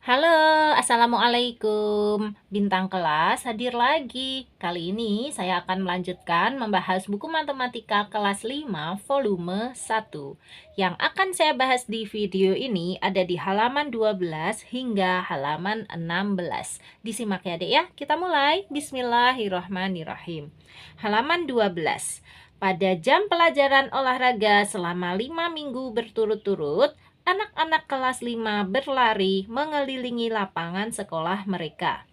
Halo, Assalamualaikum. Bintang kelas hadir lagi. Kali ini saya akan melanjutkan membahas buku matematika kelas 5 volume 1. Yang akan saya bahas di video ini ada di halaman 12 hingga halaman 16. Disimak ya Dek ya. Kita mulai. Bismillahirrahmanirrahim. Halaman 12. Pada jam pelajaran olahraga selama 5 minggu berturut-turut, anak-anak kelas 5 berlari mengelilingi lapangan sekolah mereka.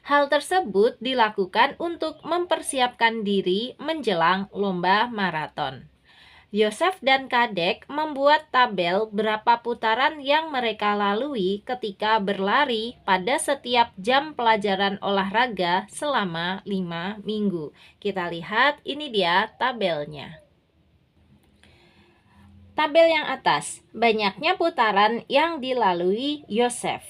Hal tersebut dilakukan untuk mempersiapkan diri menjelang lomba maraton. Yosef dan Kadek membuat tabel berapa putaran yang mereka lalui ketika berlari pada setiap jam pelajaran olahraga selama 5 minggu. Kita lihat, ini dia tabelnya. Tabel yang atas, banyaknya putaran yang dilalui Yosef.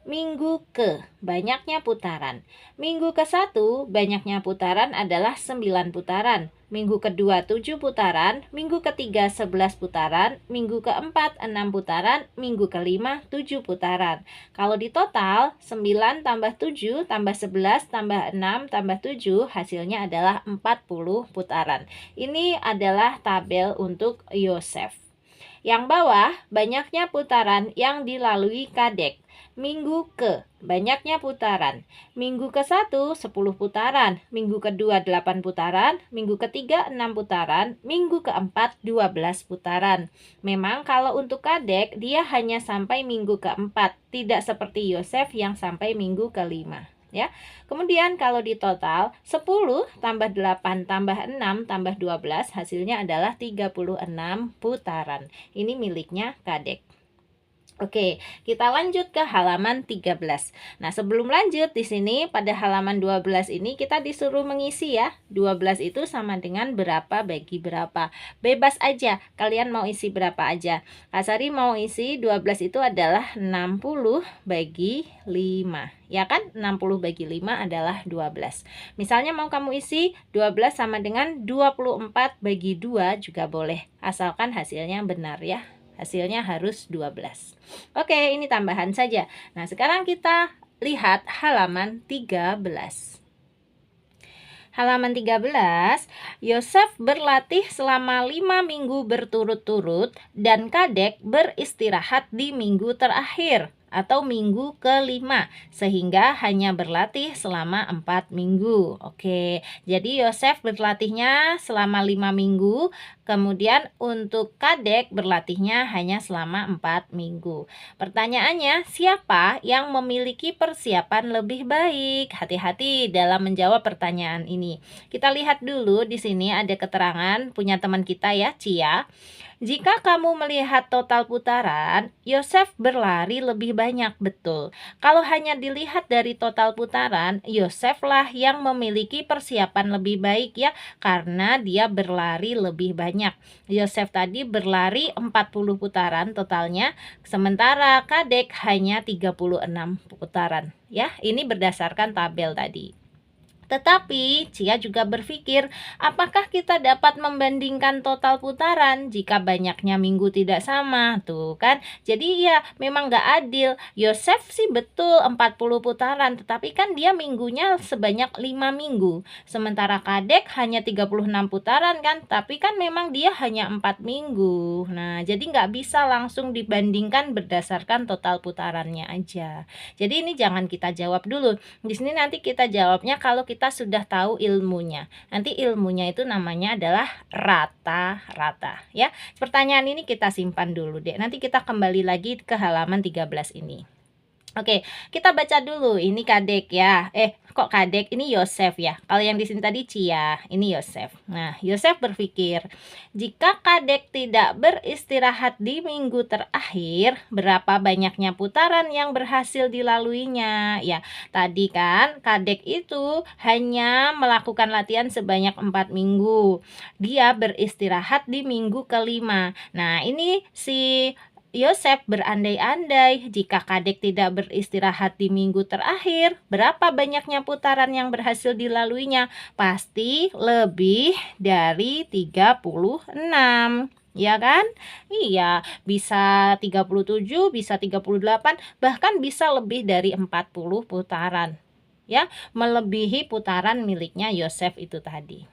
Minggu ke, banyaknya putaran. Minggu ke-1, banyaknya putaran adalah 9 putaran. Minggu kedua 7 putaran, minggu ketiga 11 putaran, minggu keempat 6 putaran, minggu kelima 7 putaran. Kalau di total 9 tambah 7 tambah 11 tambah 6 tambah 7 hasilnya adalah 40 putaran. Ini adalah tabel untuk Yosef. Yang bawah, banyaknya putaran yang dilalui Kadek. Minggu ke, banyaknya putaran. Minggu ke-1, 10 putaran. Minggu kedua, 8 putaran. Minggu ketiga, 6 putaran. Minggu keempat, 12 putaran. Memang kalau untuk Kadek, dia hanya sampai minggu keempat. Tidak seperti Yosef yang sampai minggu kelima. Ya. Kemudian kalau di total 10 tambah 8 tambah 6 tambah 12 hasilnya adalah 36 putaran. Ini miliknya Kadek. Oke, kita lanjut ke halaman 13. Nah, sebelum lanjut di sini pada halaman 12 ini kita disuruh mengisi ya. 12 itu sama dengan berapa bagi berapa. Bebas aja, kalian mau isi berapa aja. Kasari mau isi 12 itu adalah 60 bagi 5. Ya kan? 60 bagi 5 adalah 12. Misalnya mau kamu isi 12 sama dengan 24 bagi 2 juga boleh. Asalkan hasilnya benar ya. Hasilnya harus 12. Oke, ini tambahan saja. Nah, sekarang kita lihat halaman 13. Halaman 13, Yosef berlatih selama 5 minggu berturut-turut dan Kadek beristirahat di minggu terakhir atau minggu kelima sehingga hanya berlatih selama 4 minggu. Oke, jadi Yosef berlatihnya selama 5 minggu, kemudian untuk Kadek berlatihnya hanya selama 4 minggu. Pertanyaannya, siapa yang memiliki persiapan lebih baik? Hati-hati dalam menjawab pertanyaan ini. Kita lihat dulu di sini ada keterangan punya teman kita ya, Cia. Jika kamu melihat total putaran, Yosef berlari lebih banyak, betul. Kalau hanya dilihat dari total putaran, Yosef lah yang memiliki persiapan lebih baik ya, karena dia berlari lebih banyak. Yosef tadi berlari 40 putaran totalnya, sementara Kadek hanya 36 putaran. Ya, ini berdasarkan tabel tadi. Tetapi Cia juga berpikir, apakah kita dapat membandingkan total putaran jika banyaknya minggu tidak sama? Tuh kan, jadi ya memang gak adil. Yosef sih betul 40 putaran, tetapi kan dia minggunya sebanyak 5 minggu. Sementara Kadek hanya 36 putaran kan, tapi kan memang dia hanya 4 minggu. Nah, jadi gak bisa langsung dibandingkan berdasarkan total putarannya aja. Jadi ini jangan kita jawab dulu. Di sini nanti kita jawabnya kalau kita sudah tahu ilmunya. Nanti ilmunya itu namanya adalah rata-rata ya. Pertanyaan ini kita simpan dulu deh. Nanti kita kembali lagi ke halaman 13 ini. Oke, kita baca dulu. Ini Kadek ya. Kok Kadek? Ini Yosef ya. Kalau yang di sini tadi Cia, ini Yosef. Nah, Yosef berpikir, jika Kadek tidak beristirahat di minggu terakhir, berapa banyaknya putaran yang berhasil dilaluinya? Ya, tadi kan Kadek itu hanya melakukan latihan sebanyak 4 minggu. Dia beristirahat di minggu kelima. Nah, ini si Yosef berandai-andai jika Kadek tidak beristirahat di minggu terakhir, berapa banyaknya putaran yang berhasil dilaluinya? Pasti lebih dari 36. Ya kan? Iya, bisa 37, bisa 38, bahkan bisa lebih dari 40 putaran. Ya, melebihi putaran miliknya Yosef itu tadi.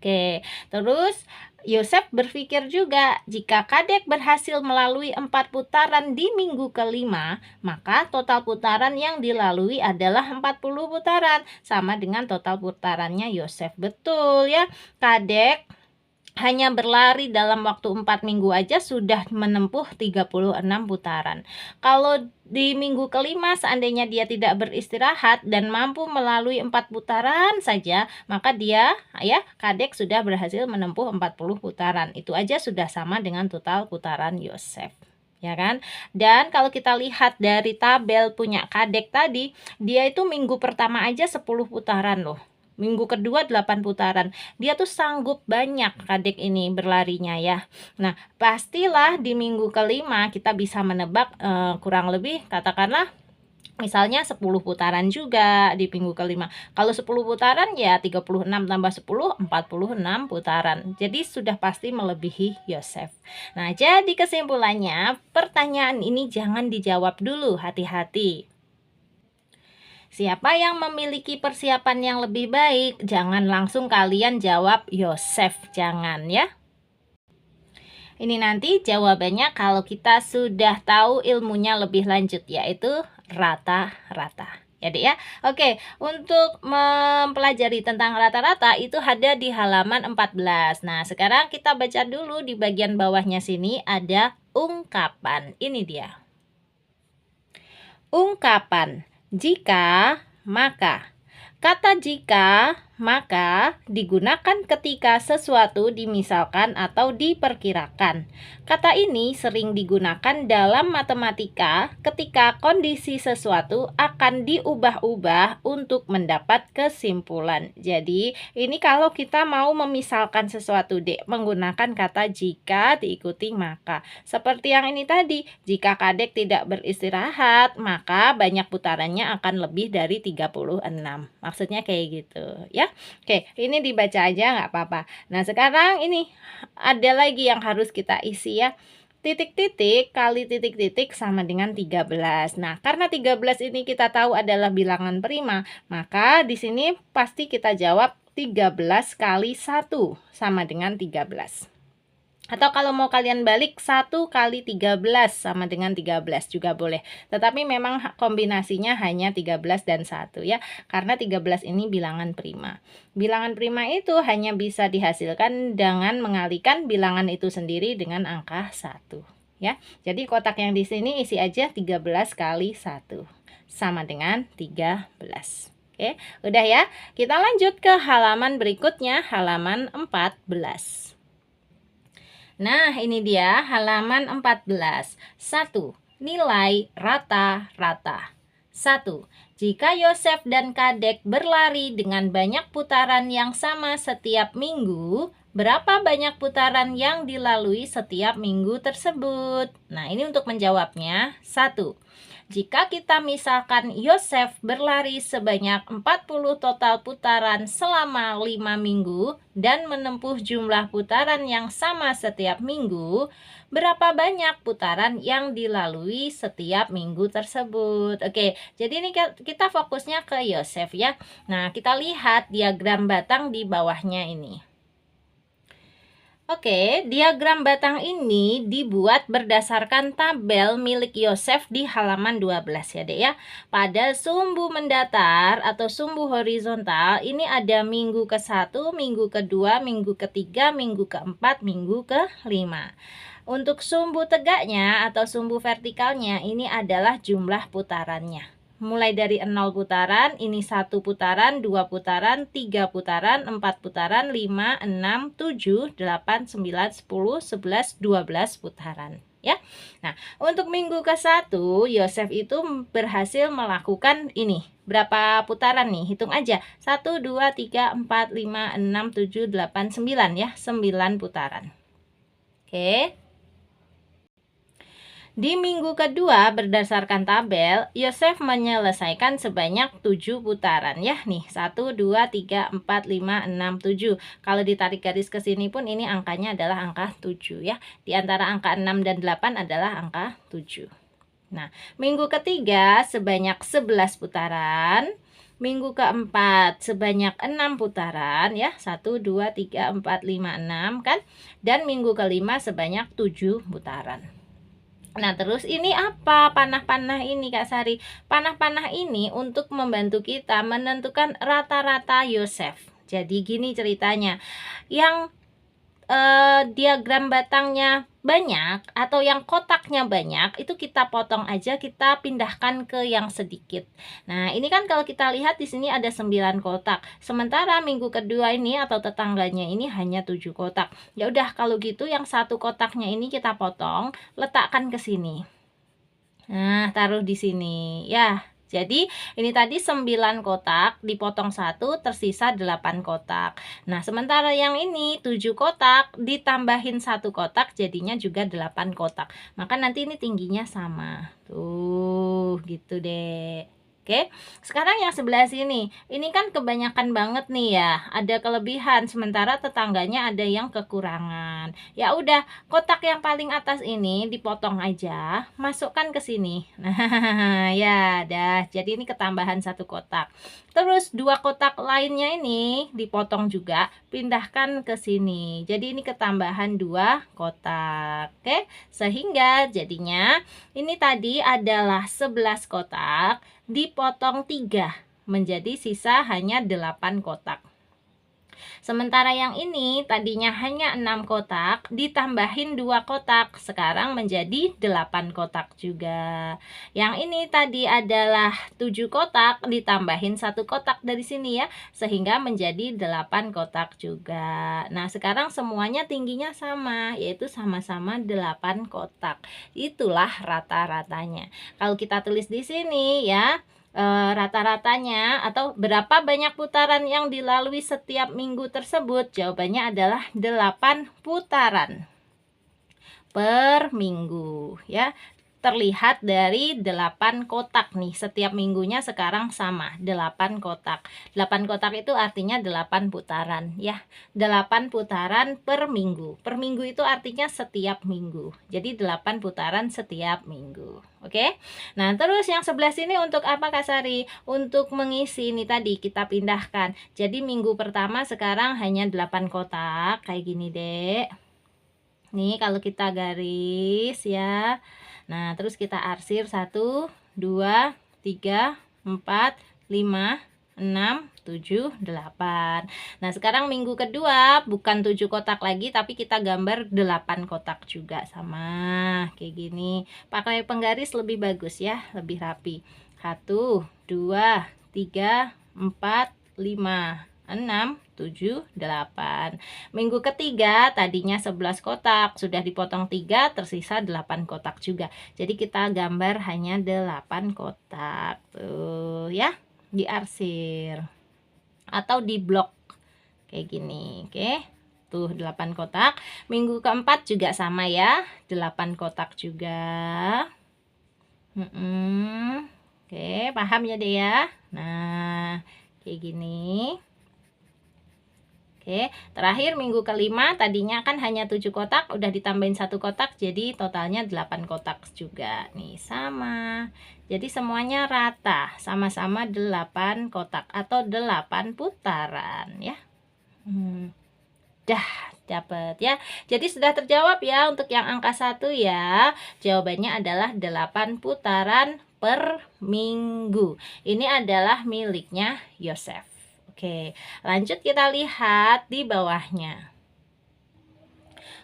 Oke, terus Yosef berpikir juga, jika Kadek berhasil melalui 4 putaran di minggu kelima, maka total putaran yang dilalui adalah 40 putaran, sama dengan total putarannya Yosef. Betul ya, Kadek hanya berlari dalam waktu 4 minggu aja sudah menempuh 36 putaran. Kalau di minggu kelima seandainya dia tidak beristirahat dan mampu melalui 4 putaran saja, maka dia Kadek sudah berhasil menempuh 40 putaran. Itu aja sudah sama dengan total putaran Yosef. Ya kan? Dan kalau kita lihat dari tabel punya Kadek tadi, dia itu minggu pertama aja 10 putaran loh. Minggu kedua 8 putaran. Dia tuh sanggup banyak Kadek ini berlarinya ya. Nah, pastilah di minggu kelima kita bisa menebak kurang lebih katakanlah misalnya 10 putaran juga di minggu kelima. Kalau 10 putaran ya 36 tambah 10, 46 putaran. Jadi sudah pasti melebihi Yosef. Nah, jadi kesimpulannya pertanyaan ini jangan dijawab dulu, hati-hati. Siapa yang memiliki persiapan yang lebih baik? Jangan langsung kalian jawab Yosef, jangan ya. Ini nanti jawabannya kalau kita sudah tahu ilmunya lebih lanjut, yaitu rata-rata. Ya dek ya. Oke, untuk mempelajari tentang rata-rata itu ada di halaman 14. Nah, sekarang kita baca dulu di bagian bawahnya sini ada ungkapan. Ini dia. Ungkapan jika, maka. Kata jika, maka digunakan ketika sesuatu dimisalkan atau diperkirakan. Kata ini sering digunakan dalam matematika ketika kondisi sesuatu akan diubah-ubah untuk mendapat kesimpulan. Jadi, ini kalau kita mau memisalkan sesuatu, Dek, menggunakan kata jika diikuti maka. Seperti yang ini tadi, jika Kadek tidak beristirahat, maka banyak putarannya akan lebih dari 36. Maksudnya kayak gitu ya. Oke, ini dibaca aja nggak apa-apa. Nah, sekarang ini ada lagi yang harus kita isi ya. Titik-titik kali titik-titik sama dengan 13. Nah, karena 13 ini kita tahu adalah bilangan prima, maka di sini pasti kita jawab 13 kali 1 sama dengan 13. Atau kalau mau kalian balik 1 kali 13 sama dengan 13 juga boleh. Tetapi memang kombinasinya hanya 13 dan 1 ya. Karena 13 ini bilangan prima. Bilangan prima itu hanya bisa dihasilkan dengan mengalikan bilangan itu sendiri dengan angka 1 ya. Jadi kotak yang di sini isi aja 13 kali 1 sama dengan 13. Oke, udah ya. Kita lanjut ke halaman berikutnya, halaman 14. Nah, ini dia halaman 14. 1. Nilai rata-rata. 1. Jika Yosef dan Kadek berlari dengan banyak putaran yang sama setiap minggu, berapa banyak putaran yang dilalui setiap minggu tersebut? Nah, ini untuk menjawabnya. 1. Jika kita misalkan Yosef berlari sebanyak 40 total putaran selama 5 minggu dan menempuh jumlah putaran yang sama setiap minggu, berapa banyak putaran yang dilalui setiap minggu tersebut? Oke, jadi ini kita fokusnya ke Yosef ya. Nah, kita lihat diagram batang di bawahnya ini. Oke, diagram batang ini dibuat berdasarkan tabel milik Yosef di halaman 12 ya dek ya. Pada sumbu mendatar atau sumbu horizontal ini ada minggu ke-1, minggu ke-2, minggu ke-3, minggu ke-4, minggu ke-5. Untuk sumbu tegaknya atau sumbu vertikalnya ini adalah jumlah putarannya. Mulai dari 0 putaran, ini 1 putaran, 2 putaran, 3 putaran, 4 putaran, 5, 6, 7, 8, 9, 10, 11, 12 putaran ya. Nah, untuk minggu ke-1 Yosef itu berhasil melakukan ini. Berapa putaran nih? Hitung aja. 1, 2, 3, 4, 5, 6, 7, 8, 9 ya. 9 putaran. Oke. Di minggu kedua berdasarkan tabel, Yosef menyelesaikan sebanyak 7 putaran ya nih. 1, 2, 3, 4, 5, 6, 7. Kalau ditarik garis ke sini pun ini angkanya adalah angka 7 ya. Di antara angka 6 dan 8 adalah angka 7. Nah, minggu ketiga sebanyak 11 putaran. Minggu keempat sebanyak 6 putaran ya. 1, 2, 3, 4, 5, 6 kan. Dan minggu kelima sebanyak 7 putaran. Nah, terus ini apa panah-panah ini Kak Sari? Panah-panah ini untuk membantu kita menentukan rata-rata Yosef. Jadi gini ceritanya, yang diagram batangnya banyak atau yang kotaknya banyak itu kita potong aja, kita pindahkan ke yang sedikit. Nah, ini kan kalau kita lihat di sini ada 9 kotak. Sementara minggu kedua ini atau tetangganya ini hanya 7 kotak. Ya udah kalau gitu yang satu kotaknya ini kita potong, letakkan ke sini. Nah, taruh di sini. Ya, jadi ini tadi 9 kotak, dipotong 1, tersisa 8 kotak. Nah, sementara yang ini 7 kotak, ditambahin 1 kotak, jadinya juga 8 kotak. Maka nanti ini tingginya sama. Tuh, gitu deh. Oke, sekarang yang sebelah sini, ini kan kebanyakan banget nih ya, ada kelebihan, sementara tetangganya ada yang kekurangan. Ya udah, kotak yang paling atas ini dipotong aja, masukkan ke sini. Nah, ya dah. Jadi ini ketambahan 1 kotak. Terus 2 kotak lainnya ini dipotong juga, pindahkan ke sini. Jadi ini ketambahan 2 kotak. Oke, sehingga jadinya ini tadi adalah 11 kotak, dipotong 3 menjadi sisa hanya 8 kotak. Sementara yang ini tadinya hanya 6 kotak, ditambahin 2 kotak, sekarang menjadi 8 kotak juga. Yang ini tadi adalah 7 kotak, ditambahin 1 kotak dari sini ya, sehingga menjadi 8 kotak juga. Nah, sekarang semuanya tingginya sama, yaitu sama-sama 8 kotak. Itulah rata-ratanya. Kalau kita tulis di sini ya, rata-ratanya atau berapa banyak putaran yang dilalui setiap minggu tersebut, jawabannya adalah 8 putaran per minggu ya. Terlihat dari 8 kotak nih, setiap minggunya sekarang sama 8 kotak. 8 kotak itu artinya 8 putaran ya. 8 putaran per minggu. Per minggu itu artinya setiap minggu. Jadi 8 putaran setiap minggu. Oke. Nah, terus yang sebelah sini untuk apa Kak Sari? Untuk mengisi ini tadi kita pindahkan. Jadi minggu pertama sekarang hanya 8 kotak kayak gini, Dek. Nih kalau kita garis ya. Nah, terus kita arsir 1, 2, 3, 4, 5, 6, 7, 8. Nah, sekarang minggu kedua bukan 7 kotak lagi, tapi kita gambar 8 kotak juga sama kayak gini. Pakai penggaris lebih bagus ya, lebih rapi. 1, 2, 3, 4, 5, 6, 7, 8. Minggu ketiga tadinya 11 kotak, sudah dipotong 3, tersisa 8 kotak juga. Jadi kita gambar hanya 8 kotak. Tuh ya, diarsir atau di blok kayak gini. Oke. Tuh 8 kotak. Minggu keempat juga sama ya, 8 kotak juga. Oke, paham ya deh ya. Nah, kayak gini. Oke, terakhir minggu kelima tadinya kan hanya 7 kotak, udah ditambahin 1 kotak, jadi totalnya 8 kotak juga. Nih, sama. Jadi semuanya rata, sama-sama 8 kotak atau 8 putaran ya. Dah dapat ya. Jadi sudah terjawab ya untuk yang angka 1 ya. Jawabannya adalah 8 putaran per minggu. Ini adalah miliknya Yosef. Oke, lanjut kita lihat di bawahnya.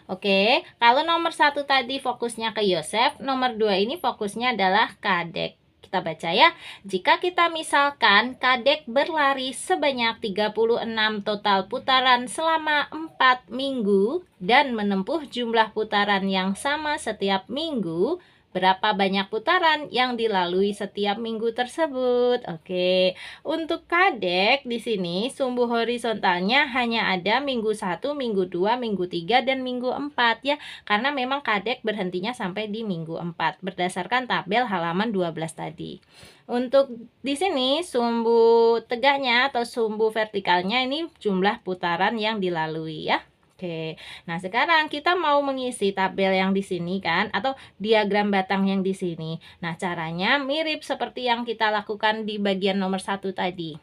Oke, kalau nomor 1 tadi fokusnya ke Yosef, nomor 2 ini fokusnya adalah Kadek. Kita baca ya. Jika kita misalkan Kadek berlari sebanyak 36 total putaran selama 4 minggu dan menempuh jumlah putaran yang sama setiap minggu, berapa banyak putaran yang dilalui setiap minggu tersebut. Oke, untuk kadek di sini sumbu horizontalnya hanya ada minggu 1, minggu 2, minggu 3, dan minggu 4 ya. Karena memang kadek berhentinya sampai di minggu 4 berdasarkan tabel halaman 12 tadi. Untuk di sini sumbu tegaknya atau sumbu vertikalnya ini jumlah putaran yang dilalui ya. Oke. Nah, sekarang kita mau mengisi tabel yang di sini kan atau diagram batang yang di sini. Nah, caranya mirip seperti yang kita lakukan di bagian nomor 1 tadi.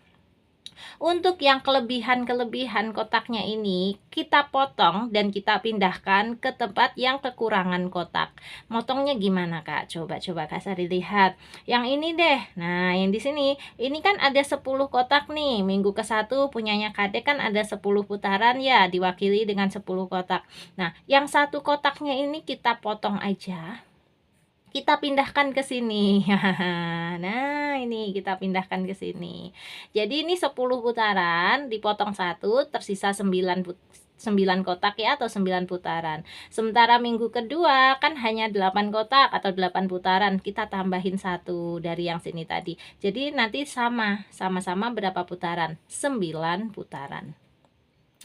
Untuk yang kelebihan-kelebihan kotaknya ini, kita potong dan kita pindahkan ke tempat yang kekurangan kotak. Motongnya gimana, Kak? Coba Kak Sari lihat. Yang ini deh. Nah, yang di sini, ini kan ada 10 kotak nih. Minggu ke-1 punyanya Kadek kan ada 10 putaran ya, diwakili dengan 10 kotak. Nah, yang satu kotaknya ini kita potong aja. Kita pindahkan ke sini. Nah, ini kita pindahkan ke sini. Jadi ini 10 putaran, dipotong 1, tersisa 9 kotak ya atau 9 putaran. Sementara minggu kedua kan hanya 8 kotak atau 8 putaran. Kita tambahin 1 dari yang sini tadi. Jadi nanti sama-sama berapa putaran? 9 putaran.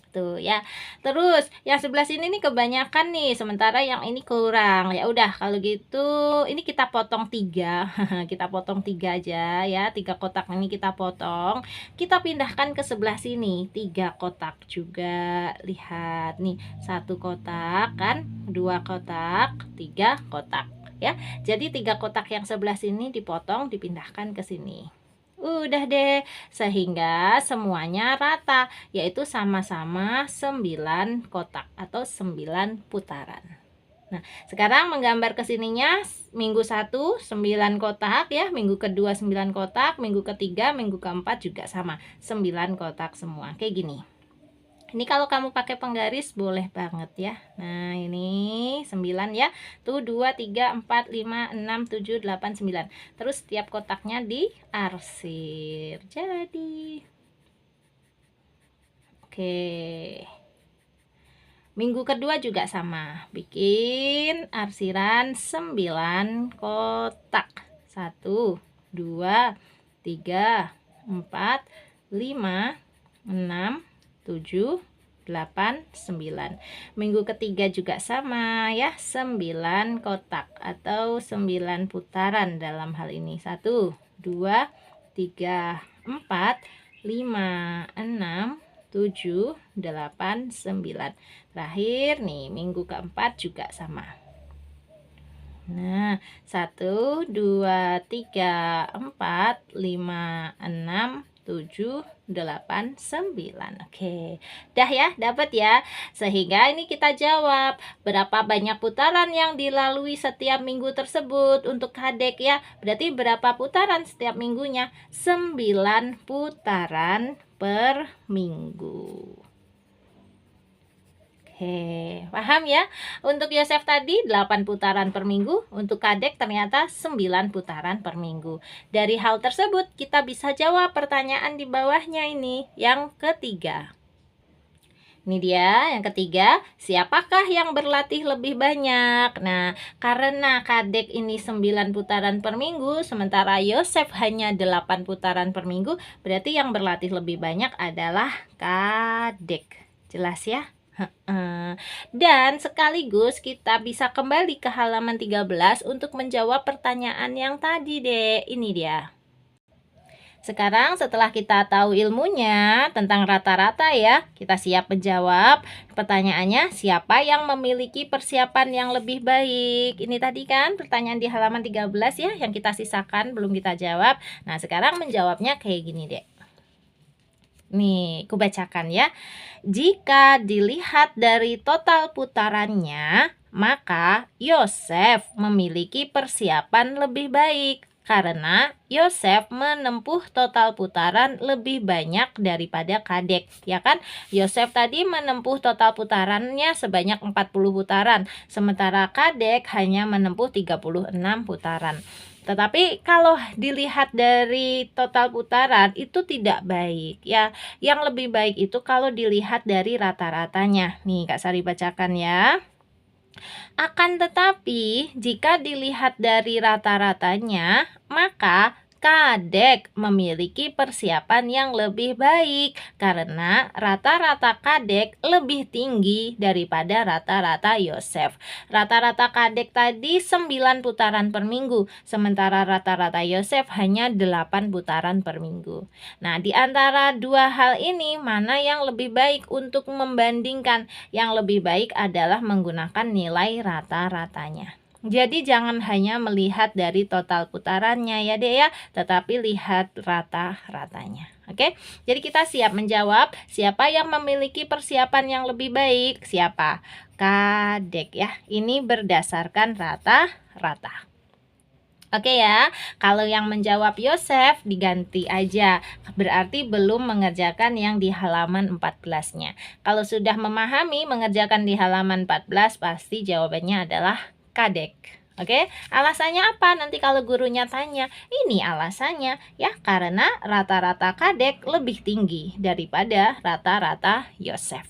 Tuh ya. Terus yang sebelah sini nih kebanyakan nih, sementara yang ini kurang. Ya udah kalau gitu ini kita potong 3. Kita potong 3 aja ya. 3 kotak ini kita potong. Kita pindahkan ke sebelah sini. 3 kotak juga. Lihat nih, 1 kotak kan, 2 kotak, 3 kotak ya. Jadi 3 kotak yang sebelah sini dipotong, dipindahkan ke sini. Udah deh, sehingga semuanya rata, yaitu sama-sama 9 kotak atau 9 putaran. Nah, sekarang menggambar ke sininya, minggu 1 9 kotak ya, minggu kedua 9 kotak, minggu ketiga, minggu keempat juga sama, 9 kotak semua. Kayak gini. Ini kalau kamu pakai penggaris boleh banget ya. Nah, ini 9 ya. Tuh 2, 3, 4, 5, 6, 7, 8, 9. Terus setiap kotaknya diarsir. Jadi. Oke. Minggu kedua juga sama. Bikin arsiran 9 kotak. 1, 2, 3, 4, 5, 6, 7, 8, 9. Minggu ketiga juga sama ya, 9 kotak atau 9 putaran dalam hal ini. 1, 2, 3, 4, 5, 6, 7, 8, 9. Terakhir nih, minggu keempat juga sama. Nah, 1, 2, 3, 4, 5, 6, 7, 8, 9. Oke, dah ya, dapat ya. Sehingga ini kita jawab berapa banyak putaran yang dilalui setiap minggu tersebut untuk Kadek ya. Berarti berapa putaran setiap minggunya? 9 putaran per minggu. Oke, paham ya? Untuk Yosef tadi 8 putaran per minggu, untuk Kadek ternyata 9 putaran per minggu. Dari hal tersebut kita bisa jawab pertanyaan di bawahnya ini, yang ketiga. Ini dia yang ketiga, siapakah yang berlatih lebih banyak? Nah, karena Kadek ini 9 putaran per minggu, sementara Yosef hanya 8 putaran per minggu, berarti yang berlatih lebih banyak adalah Kadek. Jelas ya? Dan sekaligus kita bisa kembali ke halaman 13 untuk menjawab pertanyaan yang tadi deh. Ini dia. Sekarang setelah kita tahu ilmunya tentang rata-rata ya, kita siap menjawab. Pertanyaannya, siapa yang memiliki persiapan yang lebih baik? Ini tadi kan pertanyaan di halaman 13 ya, yang kita sisakan belum kita jawab. Nah, sekarang menjawabnya kayak gini deh. Nih, aku bacakan ya. Jika dilihat dari total putarannya, maka Yosef memiliki persiapan lebih baik karena Yosef menempuh total putaran lebih banyak daripada Kadek, ya kan? Yosef tadi menempuh total putarannya sebanyak 40 putaran, sementara Kadek hanya menempuh 36 putaran. Tetapi kalau dilihat dari total putaran itu tidak baik ya. Yang lebih baik itu kalau dilihat dari rata-ratanya. Nih Kak Sari bacakan ya. Akan tetapi, jika dilihat dari rata-ratanya, maka Kadek memiliki persiapan yang lebih baik karena rata-rata Kadek lebih tinggi daripada rata-rata Yosef. Rata-rata Kadek tadi 9 putaran per minggu, sementara rata-rata Yosef hanya 8 putaran per minggu. Nah, di antara dua hal ini, mana yang lebih baik untuk membandingkan? Yang lebih baik adalah menggunakan nilai rata-ratanya. Jadi jangan hanya melihat dari total putarannya ya Dek ya, tetapi lihat rata-ratanya. Oke, jadi kita siap menjawab siapa yang memiliki persiapan yang lebih baik. Siapa? Kadek ya. Ini berdasarkan rata-rata. Oke ya, kalau yang menjawab Yosef diganti aja, berarti belum mengerjakan yang di halaman 14-nya. Kalau sudah memahami mengerjakan di halaman 14, pasti jawabannya adalah Kadek. Oke, alasannya apa? Nanti kalau gurunya tanya, ini alasannya ya karena rata-rata Kadek lebih tinggi daripada rata-rata Yosef.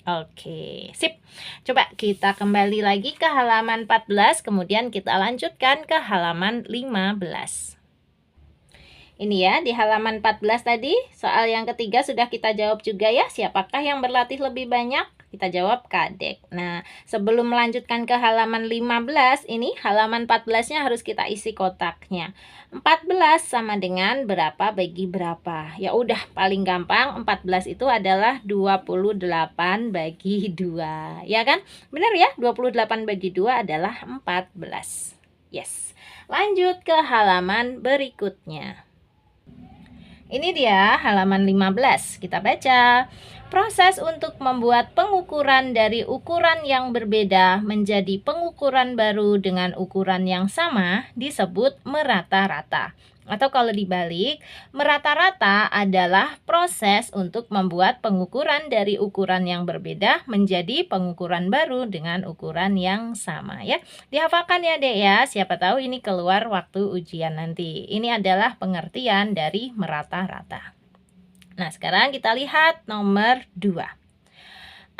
Oke, sip. Coba kita kembali lagi ke halaman 14, kemudian kita lanjutkan ke halaman 15. Ini ya, di halaman 14 tadi, soal yang ketiga sudah kita jawab juga ya. Siapakah yang berlatih lebih banyak? Kita jawab Kadek. Nah, sebelum melanjutkan ke halaman 15, ini halaman 14-nya harus kita isi kotaknya. 14 sama dengan berapa bagi berapa? Ya udah, paling gampang 14 itu adalah 28 bagi 2. Ya kan? Benar ya? 28 bagi 2 adalah 14. Yes. Lanjut ke halaman berikutnya. Ini dia halaman 15. Kita baca. Proses untuk membuat pengukuran dari ukuran yang berbeda menjadi pengukuran baru dengan ukuran yang sama disebut merata-rata. Atau kalau dibalik, merata-rata adalah proses untuk membuat pengukuran dari ukuran yang berbeda menjadi pengukuran baru dengan ukuran yang sama ya. Dihafalkan ya Dek ya, siapa tahu ini keluar waktu ujian nanti. Ini adalah pengertian dari merata-rata. Nah, sekarang kita lihat nomor 2.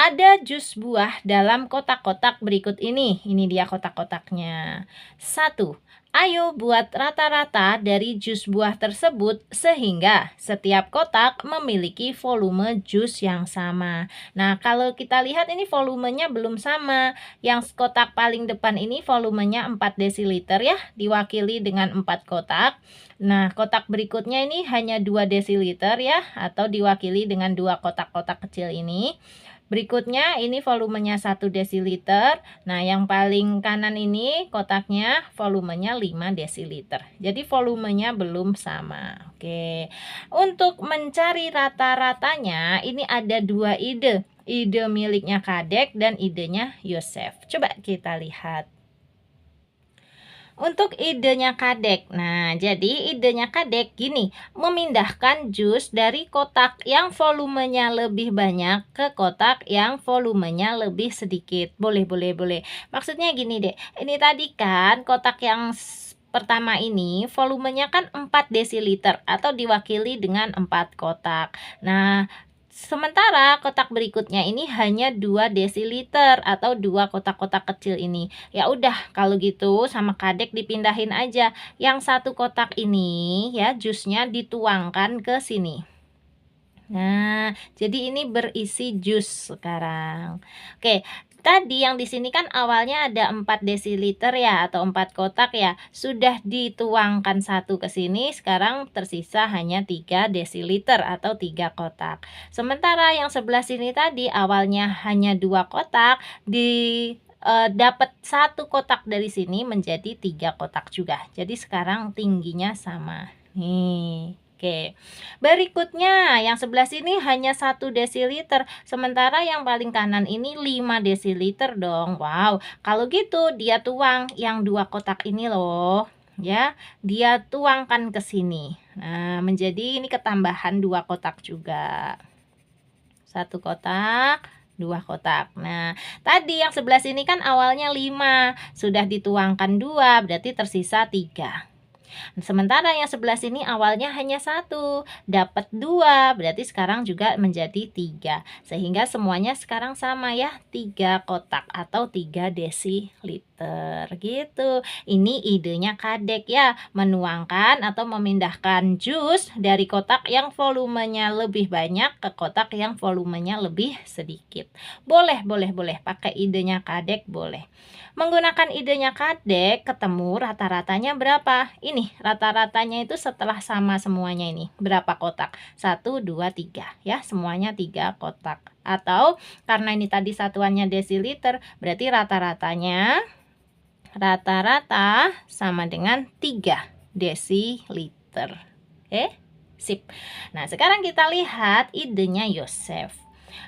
Ada jus buah dalam kotak-kotak berikut ini. Ini dia kotak-kotaknya. 1. Ayo buat rata-rata dari jus buah tersebut sehingga setiap kotak memiliki volume jus yang sama. Nah, kalau kita lihat ini volumenya belum sama. Yang kotak paling depan ini volumenya 4 desiliter ya, diwakili dengan 4 kotak. Nah, kotak berikutnya ini hanya 2 desiliter ya, atau diwakili dengan 2 kotak-kotak kecil ini. Berikutnya ini volumenya 1 desiliter. Nah, yang paling kanan ini kotaknya volumenya 5 desiliter. Jadi volumenya belum sama. Oke. Untuk mencari rata-ratanya ini ada 2 ide. Ide miliknya Kadek dan idenya Yosef. Coba kita lihat. Untuk idenya Kadek, nah jadi idenya Kadek gini, memindahkan jus dari kotak yang volumenya lebih banyak ke kotak yang volumenya lebih sedikit. Boleh. Maksudnya gini deh, ini tadi kan kotak yang pertama ini volumenya kan 4 desiliter atau diwakili dengan 4 kotak. Nah, sementara kotak berikutnya ini hanya 2 desiliter atau 2 kotak-kotak kecil ini. Ya udah, kalau gitu sama Kadek dipindahin aja. Yang satu kotak ini ya jusnya dituangkan ke sini. Nah, jadi ini berisi jus sekarang. Oke, tadi yang di sini kan awalnya ada 4 desiliter ya atau 4 kotak ya. Sudah dituangkan satu ke sini, sekarang tersisa hanya 3 desiliter atau 3 kotak. Sementara yang sebelah sini tadi awalnya hanya 2 kotak, dapat 1 kotak dari sini menjadi 3 kotak juga. Jadi sekarang tingginya sama. Nih. Oke, berikutnya yang sebelah sini hanya 1 desiliter, sementara yang paling kanan ini 5 desiliter dong. Wow, kalau gitu dia tuang yang 2 kotak ini loh, ya, dia tuangkan ke sini. Nah, menjadi ini ketambahan 2 kotak juga. 1 kotak, 2 kotak. Nah, tadi yang sebelah sini kan awalnya 5, sudah dituangkan 2, berarti tersisa 3. Sementara yang sebelah sini awalnya hanya satu, dapat dua, berarti sekarang juga menjadi 3. Sehingga semuanya sekarang sama ya, 3 kotak atau 3 desiliter gitu. Ini idenya Kadek ya, menuangkan atau memindahkan jus dari kotak yang volumenya lebih banyak ke kotak yang volumenya lebih sedikit. Boleh, pakai idenya Kadek boleh. Menggunakan idenya Kadek, ketemu rata-ratanya berapa? Ini rata-ratanya itu setelah sama semuanya ini. Berapa kotak? 1, 2, 3 ya, semuanya 3 kotak. Atau karena ini tadi satuannya desiliter, berarti rata-ratanya rata-rata sama dengan 3 desiliter. Oke? Sip. Nah, sekarang kita lihat idenya Yosef.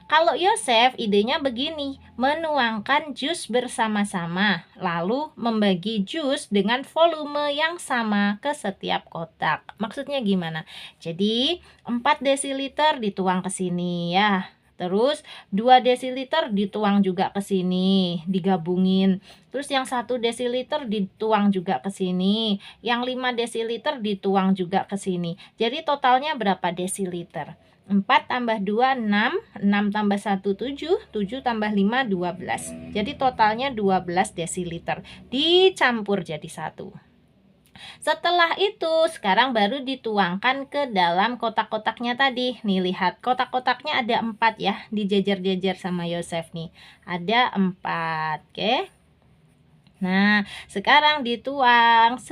Kalau Yosef idenya begini, menuangkan jus bersama-sama, lalu membagi jus dengan volume yang sama ke setiap kotak. Maksudnya gimana? Jadi 4 desiliter dituang ke sini ya. Terus 2 desiliter dituang juga ke sini, digabungin. Terus yang 1 desiliter dituang juga ke sini, yang 5 desiliter dituang juga ke sini. Jadi totalnya berapa desiliter? 4 tambah 2, 6, 6 tambah 1, 7, 7 tambah 5, 12. Jadi totalnya 12 desiliter. Dicampur jadi satu. Setelah itu, sekarang baru dituangkan ke dalam kotak-kotaknya tadi. Nih, lihat, kotak-kotaknya ada 4 ya, dijejer-jejer sama Yosef nih. Ada 4, oke? Nah, sekarang dituang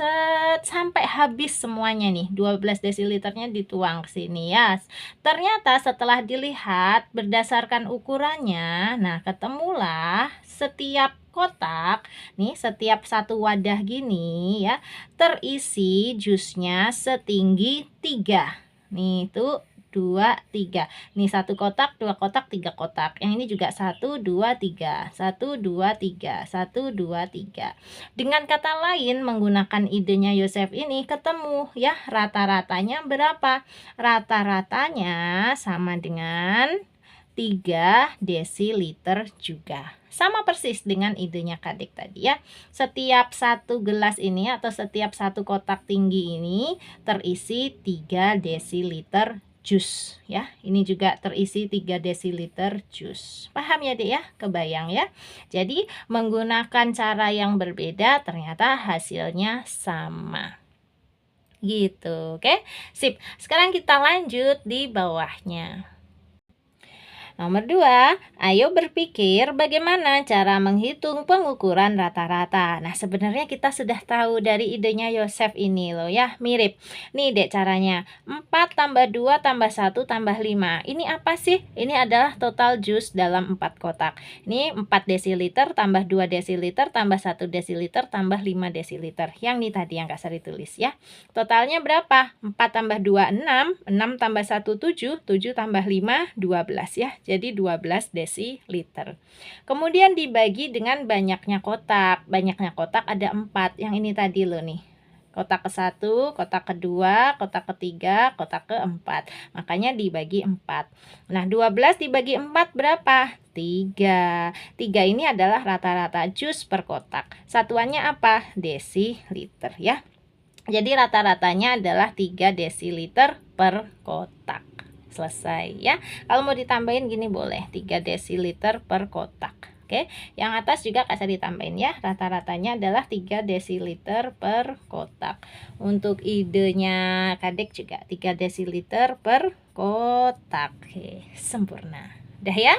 sampai habis semuanya nih. 12 desiliternya dituang ke sini ya. Ternyata setelah dilihat berdasarkan ukurannya, nah ketemulah setiap kotak nih, setiap satu wadah gini ya, terisi jusnya setinggi 3. Nih, itu 2, 3. Nih, 1 kotak, 2 kotak, 3 kotak. Yang ini juga 1, 2, 3. 1, 2, 3. 1, 2, 3. Dengan kata lain, menggunakan idenya Yosef ini ketemu ya, rata-ratanya berapa? Rata-ratanya sama dengan 3 desiliter juga. Sama persis dengan idenya Kadek tadi ya. Setiap satu gelas ini atau setiap satu kotak tinggi ini terisi 3 desiliter jus ya. Ini juga terisi 3 desiliter jus. Paham ya Dek ya? Kebayang ya? Jadi menggunakan cara yang berbeda ternyata hasilnya sama. Gitu, oke? Sip. Sekarang kita lanjut di bawahnya. Nomor 2, ayo berpikir bagaimana cara menghitung pengukuran rata-rata. Nah, sebenarnya kita sudah tahu dari idenya Yosef ini loh ya, mirip. Nih Dek caranya, 4 tambah 2 tambah 1 tambah 5. Ini apa sih? Ini adalah total jus dalam 4 kotak. Ini 4 desiliter tambah 2 desiliter tambah 1 desiliter tambah 5 desiliter. Yang ini tadi yang Kak Sari tulis ya. Totalnya berapa? 4 tambah 2, 6. 6 tambah 1, 7. 7 tambah 5, 12 ya. Jadi 12 desiliter. Kemudian dibagi dengan banyaknya kotak. Banyaknya kotak ada 4. Yang ini tadi loh nih. Kotak ke-1, kotak kedua, kotak ketiga, kotak keempat. Makanya dibagi 4. Nah, 12 dibagi 4 berapa? 3. 3 ini adalah rata-rata jus per kotak. Satuannya apa? Desiliter ya. Jadi rata-ratanya adalah 3 desiliter per kotak. Selesai ya. Kalau mau ditambahin gini boleh, 3 desiliter per kotak. Oke, yang atas juga kasih ditambahin ya. Rata-ratanya adalah 3 desiliter per kotak. Untuk idenya Kadek juga 3 desiliter per kotak. Oke, sempurna. Udah ya?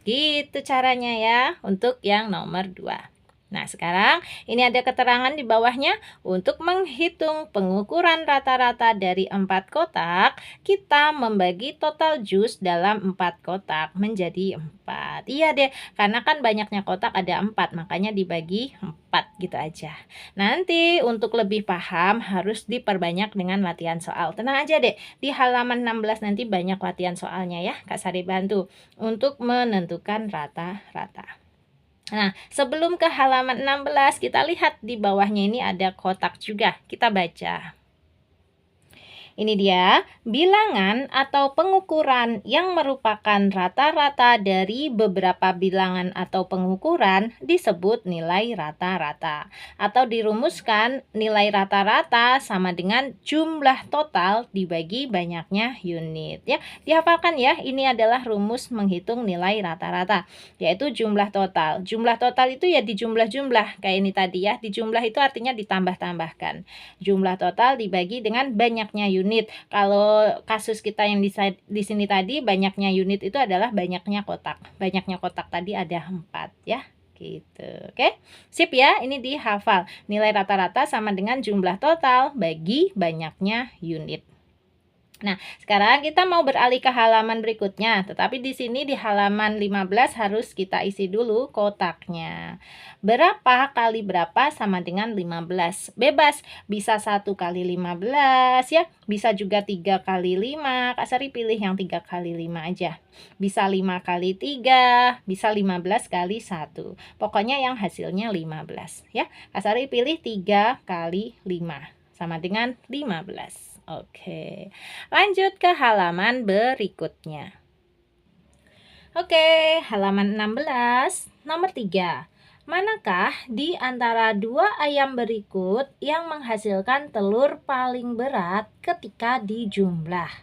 Gitu caranya ya untuk yang nomor 2. Nah, sekarang ini ada keterangan di bawahnya. Untuk menghitung pengukuran rata-rata dari 4 kotak, kita membagi total jus dalam 4 kotak menjadi 4. Iya deh, karena kan banyaknya kotak ada 4, makanya dibagi 4 gitu aja. Nanti untuk lebih paham harus diperbanyak dengan latihan soal. Tenang aja deh, di halaman 16 nanti banyak latihan soalnya ya. Kak Sari bantu untuk menentukan rata-rata. Nah, sebelum ke halaman 16, kita lihat di bawahnya ini ada kotak juga. Kita baca. Ini dia bilangan atau pengukuran yang merupakan rata-rata dari beberapa bilangan atau pengukuran disebut nilai rata-rata. Atau dirumuskan nilai rata-rata sama dengan jumlah total dibagi banyaknya unit. Ya, dihafalkan ya, ini adalah rumus menghitung nilai rata-rata, yaitu jumlah total. Jumlah total itu ya dijumlah-jumlah, kayak ini tadi ya, dijumlah itu artinya ditambah-tambahkan. Jumlah total dibagi dengan banyaknya unit. Kalau kasus kita yang di sini tadi, banyaknya unit itu adalah banyaknya kotak. Banyaknya kotak tadi ada 4 ya. Gitu. Oke. Sip ya, ini dihafal. Nilai rata-rata sama dengan jumlah total bagi banyaknya unit. Nah, sekarang kita mau beralih ke halaman berikutnya, tetapi di sini di halaman 15 harus kita isi dulu kotaknya. Berapa kali berapa sama dengan 15? Bebas, bisa 1 kali 15 ya, bisa juga 3 kali 5. Kak Sari pilih yang 3 kali 5 aja. Bisa 5 kali 3, bisa 15 kali 1. Pokoknya yang hasilnya 15 ya. Kak Sari pilih 3 kali 5 sama dengan 15. Oke, lanjut ke halaman berikutnya. Oke, halaman 16, nomor 3. Manakah di antara dua ayam berikut yang menghasilkan telur paling berat ketika dijumlah?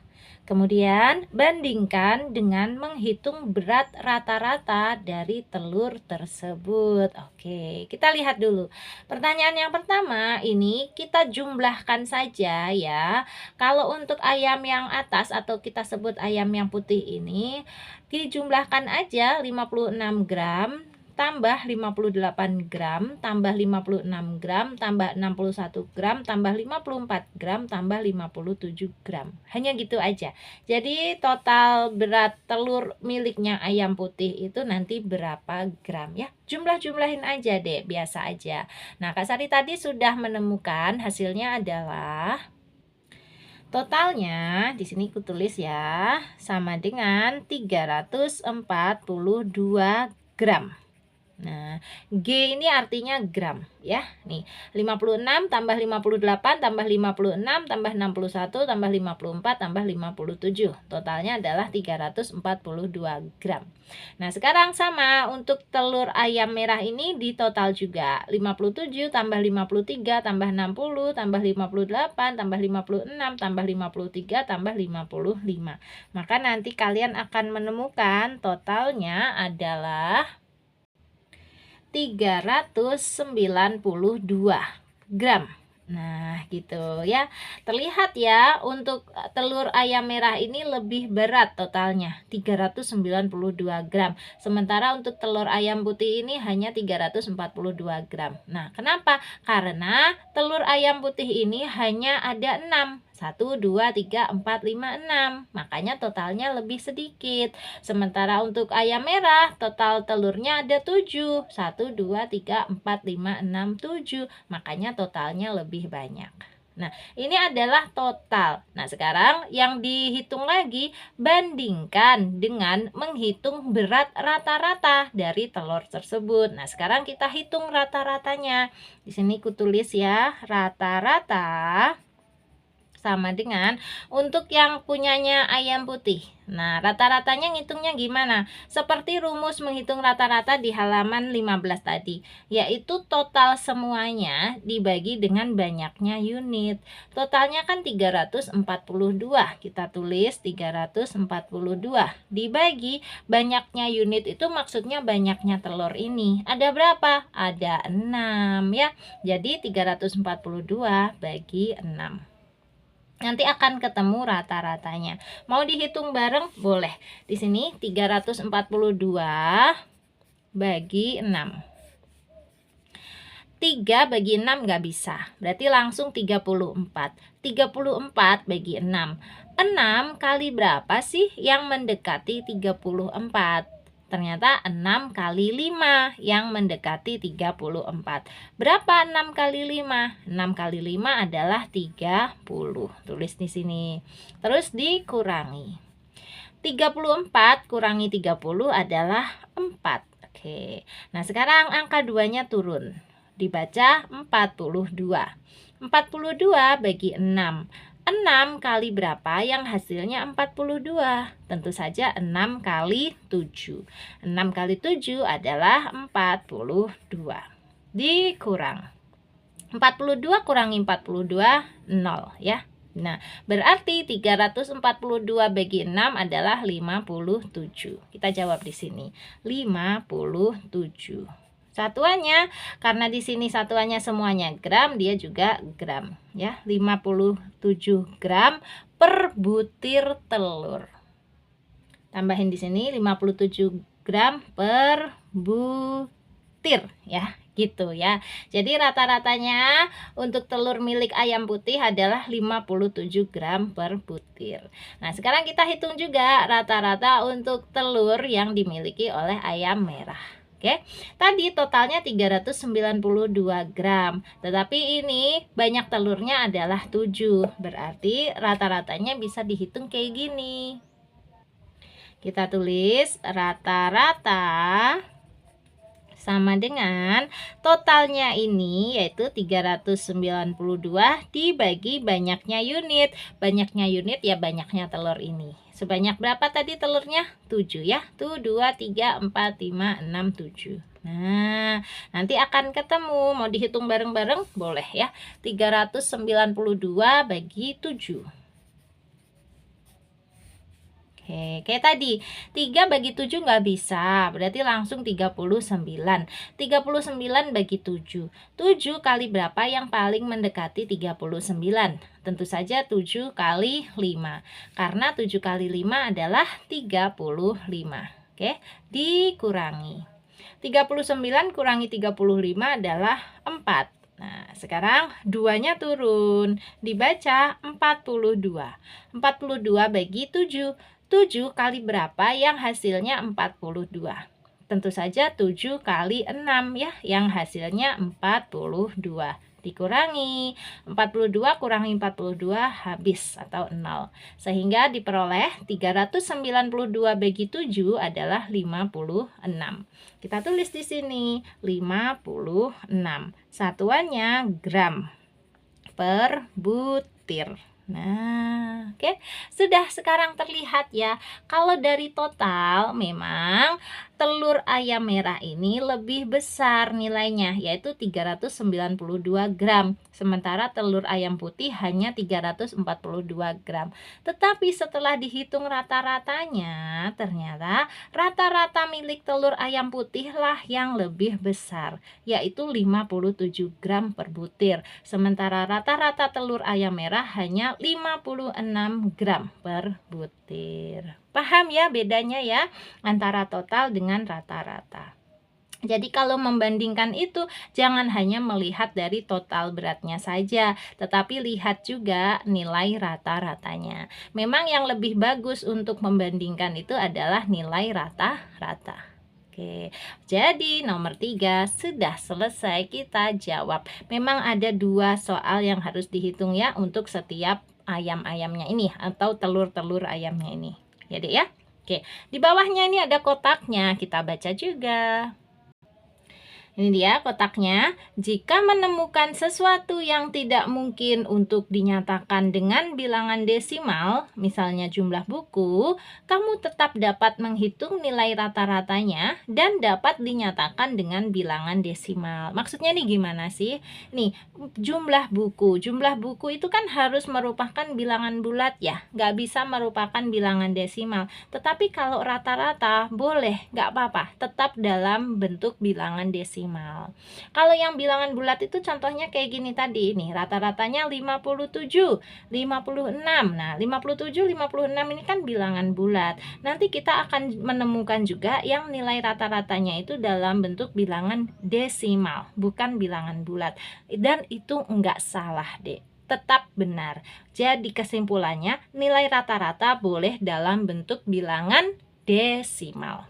Kemudian bandingkan dengan menghitung berat rata-rata dari telur tersebut. Oke, kita lihat dulu. Pertanyaan yang pertama ini kita jumlahkan saja ya. Kalau untuk ayam yang atas atau kita sebut ayam yang putih ini, dijumlahkan aja 56 gram tambah 58 gram, tambah 56 gram, tambah 61 gram, tambah 54 gram, tambah 57 gram. Hanya gitu aja. Jadi total berat telur miliknya ayam putih itu nanti berapa gram ya. Jumlah-jumlahin aja deh, biasa aja. Nah, Kak Sari tadi sudah menemukan hasilnya adalah totalnya di sini kutulis ya, sama dengan 342 gram. Nah, G ini artinya gram ya. Nih, 56 tambah 58 tambah 56 tambah 61 tambah 54 tambah 57. Totalnya adalah 342 gram. Nah, sekarang sama untuk telur ayam merah ini di total juga. 57 tambah 53 tambah 60 tambah 58 tambah 56 tambah 53 tambah 55. Maka nanti kalian akan menemukan totalnya adalah 392 gram. Nah, gitu ya. Terlihat ya, untuk telur ayam merah ini lebih berat totalnya, 392 gram. Sementara untuk telur ayam putih ini hanya 342 gram. Nah, kenapa? Karena telur ayam putih ini hanya ada 6. 1, 2, 3, 4, 5, 6. Makanya totalnya lebih sedikit. Sementara untuk ayam merah, total telurnya ada 7. 1, 2, 3, 4, 5, 6, 7. Makanya totalnya lebih banyak. Nah, ini adalah total. Nah, sekarang yang dihitung lagi, bandingkan dengan menghitung berat rata-rata dari telur tersebut. Nah, sekarang kita hitung rata-ratanya. Di sini kutulis ya, rata-rata sama dengan untuk yang punyanya ayam putih. Nah, rata-ratanya ngitungnya gimana? Seperti rumus menghitung rata-rata di halaman 15 tadi, yaitu total semuanya dibagi dengan banyaknya unit. Totalnya kan 342. Kita tulis 342 dibagi banyaknya unit itu maksudnya banyaknya telur ini. Ada berapa? Ada 6 ya. Jadi 342 bagi 6. Nanti akan ketemu rata-ratanya. Mau dihitung bareng? Boleh. Di sini 342 bagi 6. 3 bagi 6 nggak bisa. Berarti langsung 34. 34 bagi 6. 6 kali berapa sih yang mendekati 34? Ternyata 6 kali 5 yang mendekati 34. Berapa 6 kali 5? 6 kali 5 adalah 30. Tulis di sini. Terus dikurangi. 34 kurangi 30 adalah 4. Oke. Nah, sekarang angka 2-nya turun. Dibaca 42. 42 bagi 6. 6 kali berapa yang hasilnya 42? Tentu saja 6 kali 7. 6 kali 7 adalah 42. Dikurang 42 kurangi 42, 0 ya. Nah, berarti 342 bagi 6 adalah 57. Kita jawab di sini. 57. Satuannya, karena di sini satuannya semuanya gram, dia juga gram ya. 57 gram per butir telur. Tambahin di sini 57 gram per butir ya, gitu ya. Jadi rata-ratanya untuk telur milik ayam putih adalah 57 gram per butir. Nah, sekarang kita hitung juga rata-rata untuk telur yang dimiliki oleh ayam merah. Oke, tadi totalnya 392 gram, tetapi ini banyak telurnya adalah 7, berarti rata-ratanya bisa dihitung kayak gini. Kita tulis rata-rata sama dengan totalnya ini, yaitu 392 dibagi banyaknya unit. Banyaknya unit ya banyaknya telur ini. Sebanyak berapa tadi telurnya? 7 ya. Tuh 2, 3, 4, 5, 6, 7. Nah, nanti akan ketemu. Mau dihitung bareng-bareng? Boleh ya. 392 bagi 7. Oke, kayak tadi 3 bagi 7 nggak bisa, berarti langsung 39. 39 bagi 7. 7 kali berapa yang paling mendekati 39? Tentu saja 7 kali 5, karena 7 kali 5 adalah 35. Oke, dikurangi 39 kurangi 35 adalah 4. Nah, sekarang 2-nya turun, dibaca 42. 42 bagi 7. 7 kali berapa yang hasilnya 42? Tentu saja 7 kali 6 ya, yang hasilnya 42. Dikurangi 42 kurangi 42 habis atau 0. Sehingga diperoleh 392 bagi 7 adalah 56. Kita tulis di sini 56. Satuannya gram per butir. Nah, oke. Sudah sekarang terlihat ya, kalau dari total memang telur ayam merah ini lebih besar nilainya, yaitu 392 gram. Sementara telur ayam putih hanya 342 gram. Tetapi setelah dihitung rata-ratanya, ternyata rata-rata milik telur ayam putih lah yang lebih besar, yaitu 57 gram per butir. Sementara rata-rata telur ayam merah hanya 56 gram per butir. Paham ya bedanya ya antara total dengan rata-rata. Jadi kalau membandingkan itu jangan hanya melihat dari total beratnya saja, tetapi lihat juga nilai rata-ratanya. Memang yang lebih bagus untuk membandingkan itu adalah nilai rata-rata. Oke, jadi nomor 3 sudah selesai kita jawab. Memang ada 2 soal yang harus dihitung ya untuk setiap ayam-ayamnya ini atau telur-telur ayamnya ini. Ya deh ya. Oke, di bawahnya ini ada kotaknya, kita baca juga. Ini dia kotaknya. Jika menemukan sesuatu yang tidak mungkin untuk dinyatakan dengan bilangan desimal, misalnya jumlah buku, kamu tetap dapat menghitung nilai rata-ratanya dan dapat dinyatakan dengan bilangan desimal. Maksudnya nih gimana sih? Nih, jumlah buku. Jumlah buku itu kan harus merupakan bilangan bulat ya, nggak bisa merupakan bilangan desimal. Tetapi kalau rata-rata boleh, nggak apa-apa, tetap dalam bentuk bilangan desimal. Kalau yang bilangan bulat itu contohnya kayak gini tadi nih, rata-ratanya 57, 56. Nah, 57, 56 ini kan bilangan bulat. Nanti kita akan menemukan juga yang nilai rata-ratanya itu dalam bentuk bilangan desimal, bukan bilangan bulat. Dan itu enggak salah, Dek. Tetap benar. Jadi kesimpulannya nilai rata-rata boleh dalam bentuk bilangan desimal.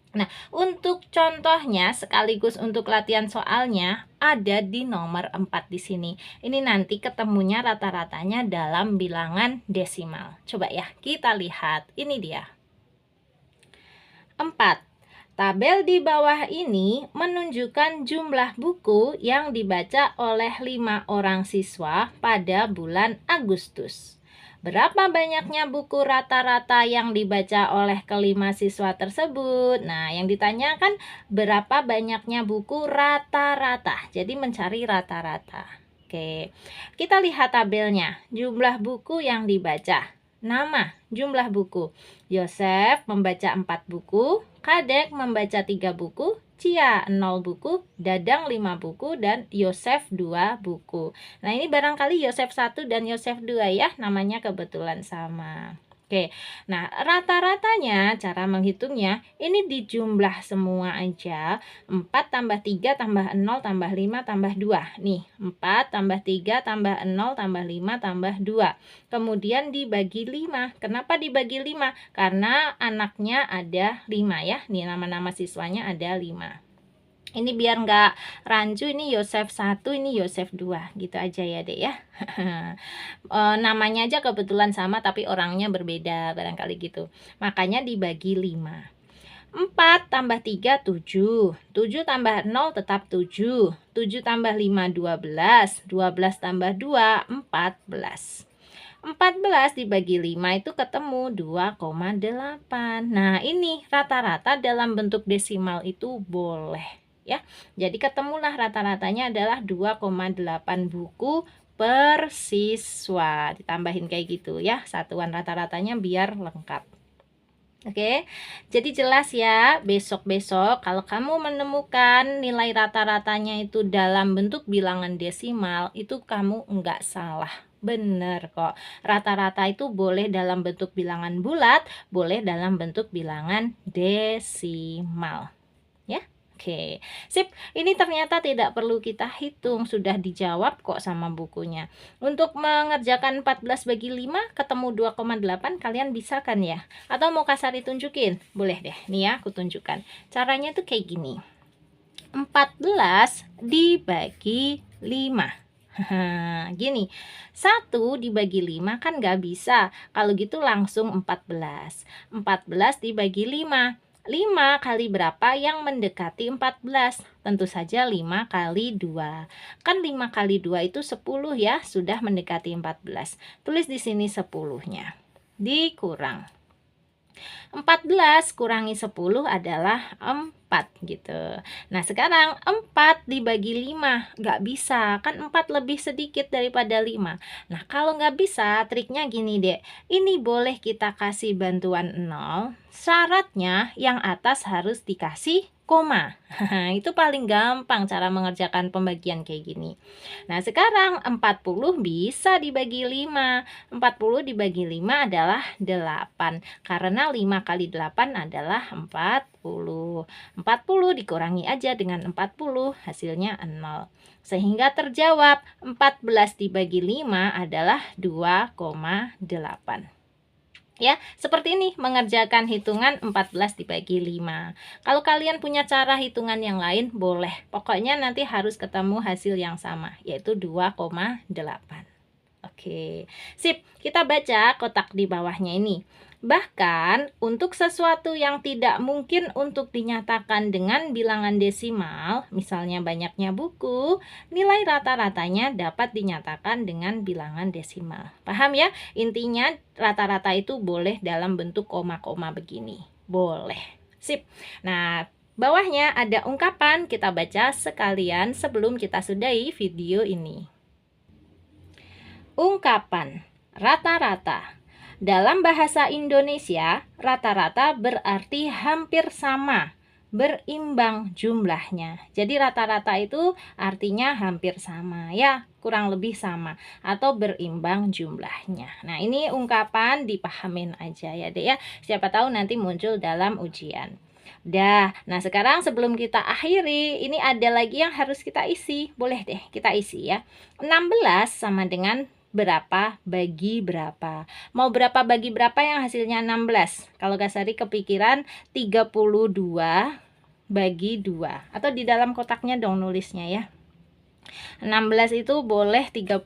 Nah, untuk contohnya sekaligus untuk latihan soalnya ada di nomor 4 di sini. Ini nanti ketemunya rata-ratanya dalam bilangan desimal. Coba ya, kita lihat. Ini dia. 4. Tabel di bawah ini menunjukkan jumlah buku yang dibaca oleh 5 orang siswa pada bulan Agustus. Berapa banyaknya buku rata-rata yang dibaca oleh kelima siswa tersebut? Nah, yang ditanyakan berapa banyaknya buku rata-rata. Jadi mencari rata-rata. Oke, kita lihat tabelnya. Jumlah buku yang dibaca. Nama, jumlah buku. Yosef membaca 4 buku, Kadek membaca 3 buku, Cia 0 buku, Dadang 5 buku, dan Yosef 2 buku. Nah, ini barangkali Yosef 1 dan Yosef 2 ya, namanya kebetulan sama. Oke, nah rata-ratanya cara menghitungnya ini dijumlah semua aja. 4 tambah 3 tambah 0 tambah 5 tambah 2. Nih, 4 tambah 3 tambah 0 tambah 5 tambah 2. Kemudian dibagi 5. Kenapa dibagi 5? Karena anaknya ada 5 ya. Nih nama-nama siswanya ada 5. Ini biar nggak rancu, ini Yosef 1, ini Yosef 2. Gitu aja ya, Dek ya. Namanya aja kebetulan sama tapi orangnya berbeda, barangkali gitu. Makanya dibagi 5. 4 tambah 3, 7. 7 tambah 0 tetap 7. 7 tambah 5, 12. 12 tambah 2, 14. 14 dibagi 5 itu ketemu 2,8. Nah, ini rata-rata dalam bentuk desimal itu boleh ya. Jadi ketemulah rata-ratanya adalah 2,8 buku per siswa. Ditambahin kayak gitu ya, satuan rata-ratanya biar lengkap. Oke, jadi jelas ya, besok-besok kalau kamu menemukan nilai rata-ratanya itu dalam bentuk bilangan desimal, itu kamu enggak salah. Bener kok, rata-rata itu boleh dalam bentuk bilangan bulat, boleh dalam bentuk bilangan desimal. Ya, oke, sip. Ini ternyata tidak perlu kita hitung, sudah dijawab kok sama bukunya. Untuk mengerjakan 14 bagi 5 ketemu 2,8 kalian bisa kan ya? Atau mau Kasari tunjukin? Boleh deh, nih ya aku tunjukkan. Caranya tuh kayak gini. 14 dibagi 5. Gini, 1 dibagi 5 kan gak bisa. Kalau gitu langsung 14. 14 dibagi 5. 5 kali berapa yang mendekati 14? Tentu saja 5 kali 2. Kan 5 kali 2 itu 10 ya, sudah mendekati 14. Tulis di sini 10-nya. Dikurang 14 kurangi 10 adalah 4 gitu. Nah, sekarang 4 dibagi 5 nggak bisa, kan 4 lebih sedikit daripada 5. Nah, kalau nggak bisa, triknya gini deh. Ini boleh kita kasih bantuan 0, syaratnya yang atas harus dikasih koma. Itu paling gampang cara mengerjakan pembagian kayak gini. Nah, sekarang 40 bisa dibagi 5. 40 dibagi 5 adalah 8. Karena 5 kali 8 adalah 40. 40 dikurangi aja dengan 40, hasilnya 0. Sehingga terjawab 14 dibagi 5 adalah 2,8. Ya, seperti ini mengerjakan hitungan 14 dibagi 5. Kalau kalian punya cara hitungan yang lain, boleh. Pokoknya nanti harus ketemu hasil yang sama, yaitu 2,8. Oke, sip. Kita baca kotak di bawahnya ini. Bahkan, untuk sesuatu yang tidak mungkin untuk dinyatakan dengan bilangan desimal, misalnya banyaknya buku, nilai rata-ratanya dapat dinyatakan dengan bilangan desimal. Paham ya? Intinya rata-rata itu boleh dalam bentuk koma-koma begini. Boleh. Sip. Nah, bawahnya ada ungkapan, kita baca sekalian sebelum kita sudahi video ini. Ungkapan rata-rata. Dalam bahasa Indonesia, rata-rata berarti hampir sama, berimbang jumlahnya. Jadi rata-rata itu artinya hampir sama ya, kurang lebih sama atau berimbang jumlahnya. Nah, ini ungkapan dipahamin aja ya, Dek ya. Siapa tahu nanti muncul dalam ujian. Dah, nah sekarang sebelum kita akhiri, ini ada lagi yang harus kita isi. Boleh deh kita isi ya. 16 sama dengan berapa bagi berapa. Mau berapa bagi berapa yang hasilnya 16? Kalau Kasari kepikiran 32 bagi 2. Atau di dalam kotaknya dong nulisnya ya. 16 itu boleh 32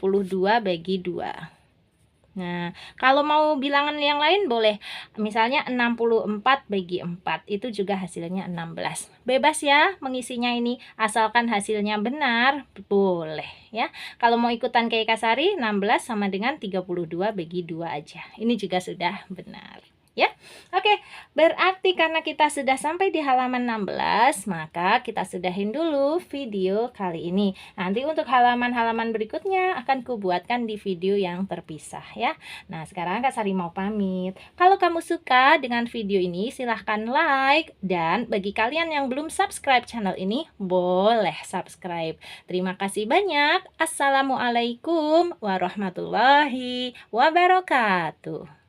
bagi 2. Nah, kalau mau bilangan yang lain boleh. Misalnya 64 bagi 4 itu juga hasilnya 16. Bebas ya mengisinya ini, asalkan hasilnya benar, boleh ya. Kalau mau ikutan kayak Kak Sari, 16 sama dengan 32 bagi 2 aja. Ini juga sudah benar. Ya, oke. Berarti karena kita sudah sampai di halaman 16, maka kita sudahin dulu video kali ini. Nanti untuk halaman-halaman berikutnya akan kubuatkan di video yang terpisah ya. Nah, sekarang Kak Sari mau pamit. Kalau kamu suka dengan video ini, silahkan like. Dan bagi kalian yang belum subscribe channel ini, boleh subscribe. Terima kasih banyak. Assalamualaikum warahmatullahi wabarakatuh.